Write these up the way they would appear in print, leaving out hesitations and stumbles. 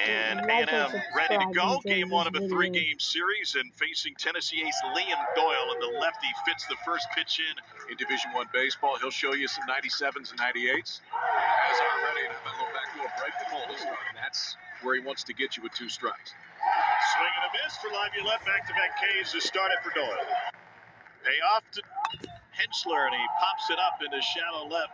And A&M ready to go. Game one of a three-game series, and facing Tennessee ace Liam Doyle, and the lefty fits the first pitch in Division I baseball. He'll show you some 97s and 98s. As already, and a little back to a break the ball. That's where he wants to get you with 2 strikes. Swing and a miss for Laviolette. Back-to-back Ks to start it for Doyle. Payoff to Henschler, and he pops it up into shallow left.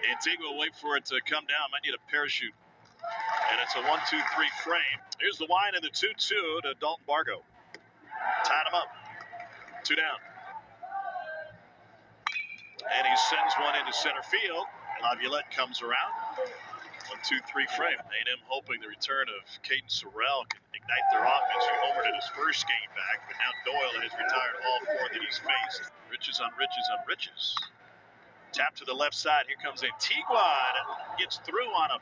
Antigua will wait for it to come down. Might need a parachute. And it's a 1-2-3 frame. Here's the wind of the 2-2 to Dalton Bargo. Tied him up. 2 down. And he sends one into center field. Laviolette comes around. 1-2-3 frame. A&M hoping the return of Caden Sorrell can ignite their offense. He homered in his first game back, but now Doyle has retired all 4 that he's faced. Riches on riches on riches. Tap to the left side. Here comes Antigua. And it gets through on him.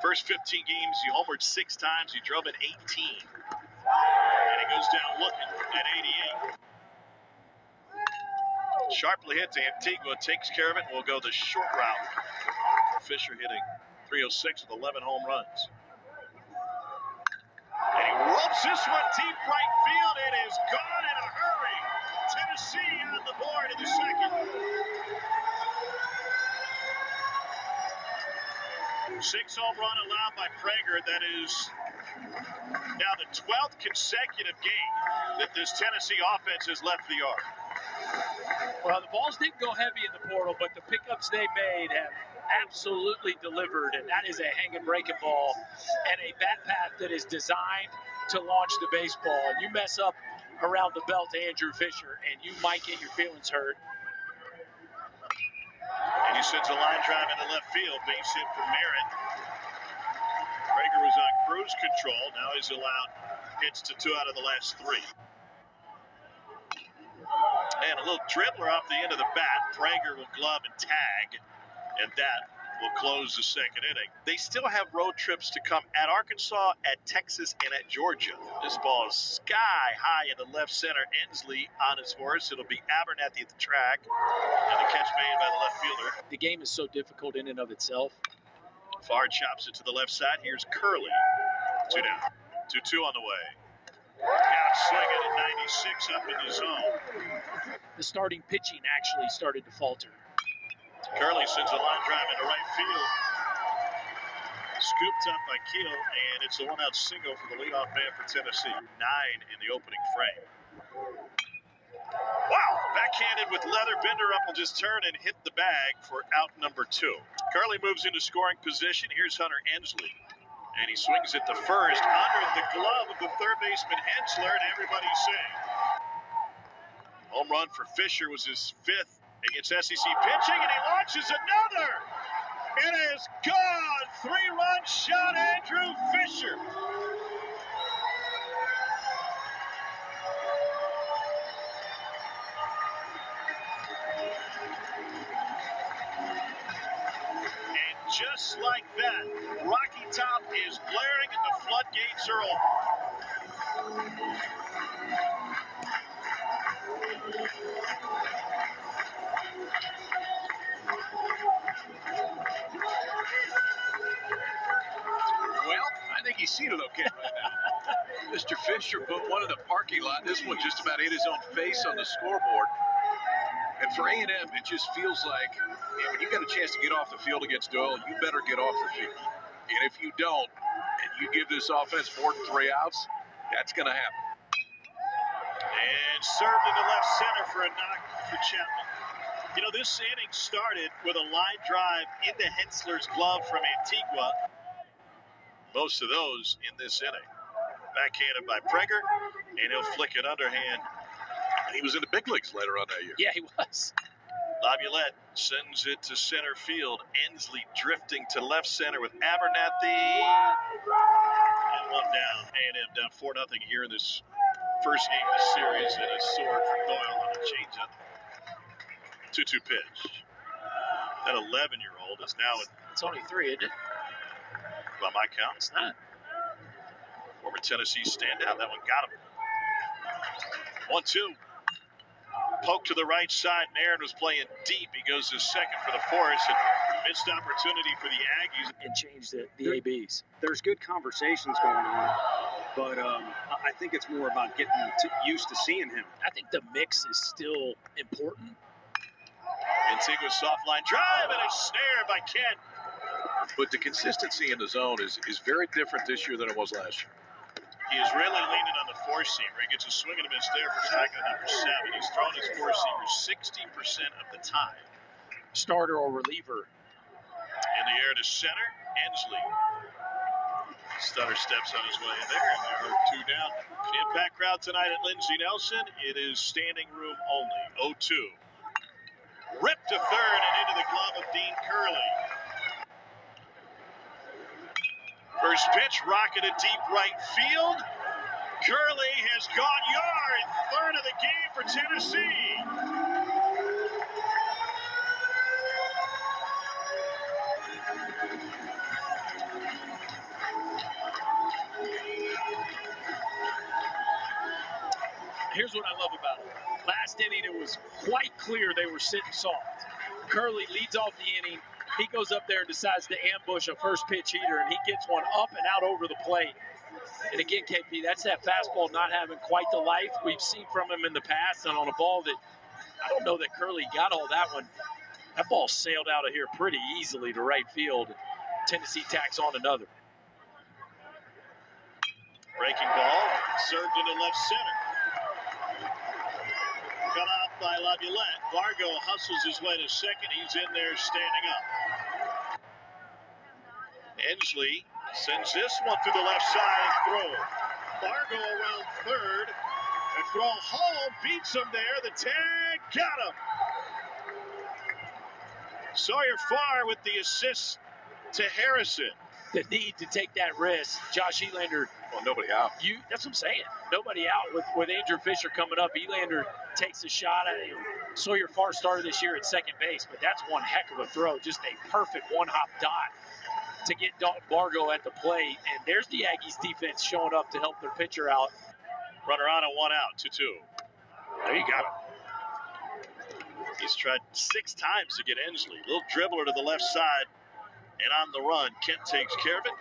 First 15 games, he homered 6 times. He drove at 18. And he goes down looking at 88. Sharply hit to Antigua, takes care of it, and will go the short route. Fisher hitting .306 with 11 home runs. And he ropes this one deep right field. It is gone in a hurry. Tennessee on the board in the second. 6 home run allowed by Prager. That is now the 12th consecutive game that this Tennessee offense has left the yard. Well, the balls didn't go heavy in the portal, but the pickups they made have absolutely delivered, and that is a hanging breaking ball and a bat path that is designed to launch the baseball. And you mess up around the belt to Andrew Fisher, and you might get your feelings hurt. And he sends a line drive into left field. Base hit for Merritt. Prager was on cruise control. Now he's allowed hits to 2 out of the last 3. And a little dribbler off the end of the bat. Prager will glove and tag. And that will close the second inning. They still have road trips to come at Arkansas, at Texas, and at Georgia. This ball is sky high in the left center. Ensley on his horse. It'll be Abernathy at the track. And the catch made by the left fielder. The game is so difficult in and of itself. Farr chops it to the left side. Here's Curley. 2 down. 2-2 on the way. Got swinging at 96 up in the zone. The starting pitching actually started to falter. Curley sends a line drive into right field. Scooped up by Keel, and it's a 1-out single for the leadoff man for Tennessee. 9 in the opening frame. Wow! Backhanded with leather. Bender up will just turn and hit the bag for out number 2. Curley moves into scoring position. Here's Hunter Ensley. And he swings it to first under the glove of the third baseman Henschler, and everybody's saying. Home run for Fisher was his 5th against SEC pitching, and he launches another. It is gone. 3-run shot, Andrew Fisher. And just like that, Rocky Top is blaring and the floodgates are open. Well, I think he's seen it okay right now. Mr. Fisher put one in the parking lot. This one just about hit his own face on the scoreboard. And for A&M, it just feels like, man, when you got a chance to get off the field against Doyle, you better get off the field. And if you don't, and you give this offense more than 3 outs, that's going to happen. And served into left center for a knock for Chapman. You know, this inning started with a line drive into Henschler's glove from Antigua. Most of those in this inning. Backhanded by Prager, and he'll flick it underhand. And he was in the big leagues later on that year. Yeah, he was. Laviolette sends it to center field. Ensley drifting to left center with Abernathy. And 1 down. A&M down 4-0 here in this first game of the series. And a sword for Doyle on a changeup. 2-2 pitch. That 11-year-old is now at... It's only 3, isn't it? By my count. It's not. Former Tennessee standout. That one got him. 1-2. Poke to the right side. Aaron was playing deep. He goes to second for the force. And Missed opportunity for the Aggies. And change the ABs. There's good conversations going on, but I think it's more about getting used to seeing him. I think the mix is still important. Antigua soft line drive and a snare by Kent. But the consistency in the zone is very different this year than it was last year. He is really leaning on the four-seamer. He gets a swing and a miss there for strike number 7. He's thrown his four-seamer 60% of the time. Starter or reliever. In the air to center, Ensley. Stutter steps on his way in there, and there are 2 down. Impact crowd tonight at Lindsey Nelson. It is standing room only. 0-2. Ripped to third and into the glove of Dean Curley. First pitch, rocketed deep right field. Curley has gone yard. Third of the game for Tennessee. Here's what I love about it. Last inning, it was quite clear they were sitting soft. Curley leads off the inning. He goes up there and decides to ambush a first pitch heater, and he gets one up and out over the plate. And again, KP, that's that fastball not having quite the life we've seen from him in the past, and on a ball that I don't know that Curley got all that one. That ball sailed out of here pretty easily to right field. Tennessee tacks on another. Breaking ball, served into left center. Cut off by Laviolette. Vargo hustles his way to second. He's in there standing up. Ensley sends this one through the left side and throw. Vargo around third. And throw home beats him there. The tag got him. Sawyer Farr with the assist to Harrison. The need to take that risk. Josh Elander. Well, nobody out. That's what I'm saying. Nobody out with Andrew Fisher coming up. Elander takes a shot at him. Sawyer Farr started this year at second base, but that's one heck of a throw. Just a perfect one-hop dot to get Dalton Vargo at the plate. And there's the Aggies defense showing up to help their pitcher out. Runner on and 1 out, 2-2. There you go. He's tried 6 times to get Ensley. Little dribbler to the left side. And on the run, Kent takes care of it.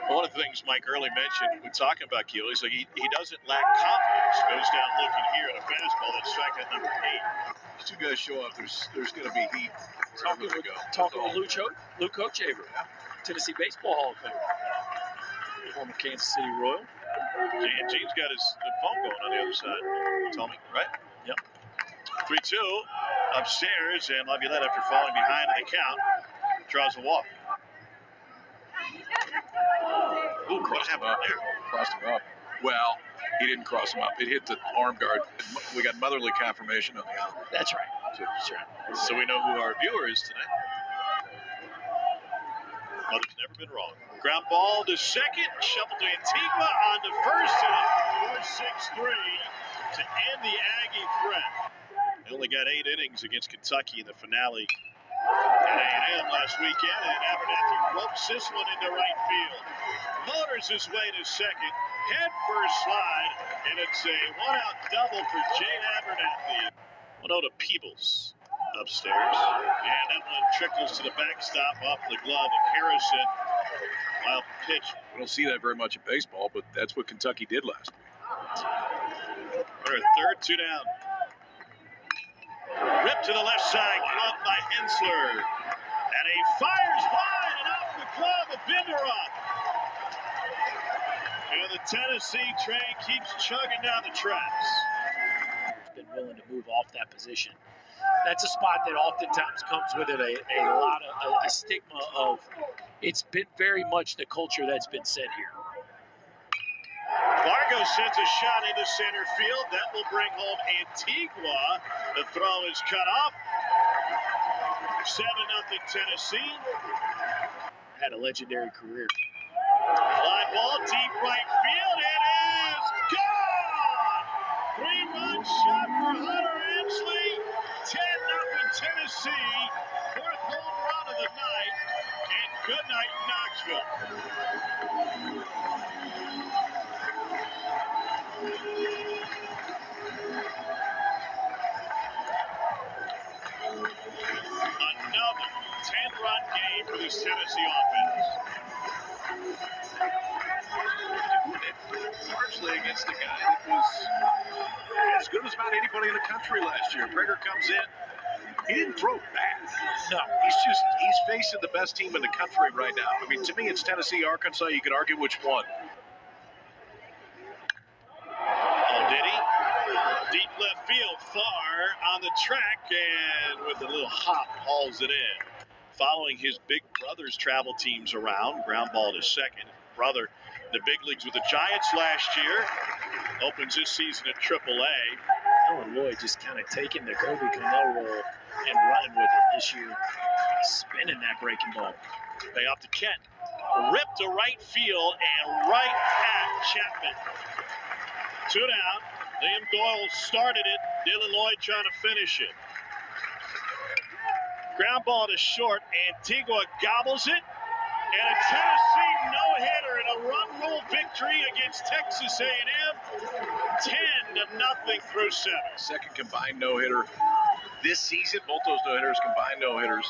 One of the things Mike early mentioned when talking about Keeley is like he doesn't lack confidence. Goes down looking here at a fastball. That's strikeout number 8. These 2 guys show up. There's going to be heat. Talking with Luke Hochaver, Tennessee Baseball Hall of Famer, former Kansas City Royal. And Gene's got his phone going on the other side. Tell me, right? Yep. 3-2 upstairs, and Laviolette, after falling behind in the count, draws a walk. Ooh, what happened there? Crossed him up. Well, he didn't cross him up. It hit the arm guard. We got motherly confirmation on the out. That's right. That's right. So we know who our viewer is tonight. Mother's never been wrong. Ground ball to second. Shuffled to Antigua on to first. And a 4-6-3 to end the Aggie threat. They only got 8 innings against Kentucky in the finale at A&M last weekend, and Abernathy ropes this one into right field. Motors his way to second, head first slide, and it's a 1-out double for Jade Abernathy. 1-0 to Peebles upstairs, and that one trickles to the backstop off the glove of Harrison. Wild pitch. We don't see that very much in baseball, but that's what Kentucky did last week. We're at third, 2 down. Ripped to the left side, glove by Hensler. And he fires wide and off the glove of Binderup. And the Tennessee train keeps chugging down the tracks. Been willing to move off that position. That's a spot that oftentimes comes with it a lot of a stigma of it's been very much the culture that's been set here. Vargo sends a shot into center field. That will bring home Antigua. The throw is cut off. 7-0 Tennessee. Had a legendary career. Fly ball, deep right field. It is gone! 3-run shot for Hunter Ensley. 10-0 Tennessee. 4th home run of the night. And good night, Knoxville. Another 10-run this Tennessee offense. Largely against a guy that was as good as about anybody in the country last year. Gregor comes in. He didn't throw bad. No. He's facing the best team in the country right now. I mean, to me, it's Tennessee, Arkansas. You could argue which one. Oh, did he? Deep left field, far on the track, and with a little hop, hauls it in. Following his big brother's travel teams around, ground ball to second. Brother, the big leagues with the Giants last year, opens this season at AAA. Alan Lloyd just kind of taking the Kobe Cano role and running with it this year, spinning that breaking ball. Pay off to Kent. Ripped to right field and right at Chapman. 2 down. Liam Doyle started it. Dylan Lloyd trying to finish it. Ground ball to short. Antigua gobbles it. And a Tennessee no-hitter and a run rule victory against Texas A&M. 10-0 through 7. Second combined no-hitter this season. Both those no-hitters combined no-hitters.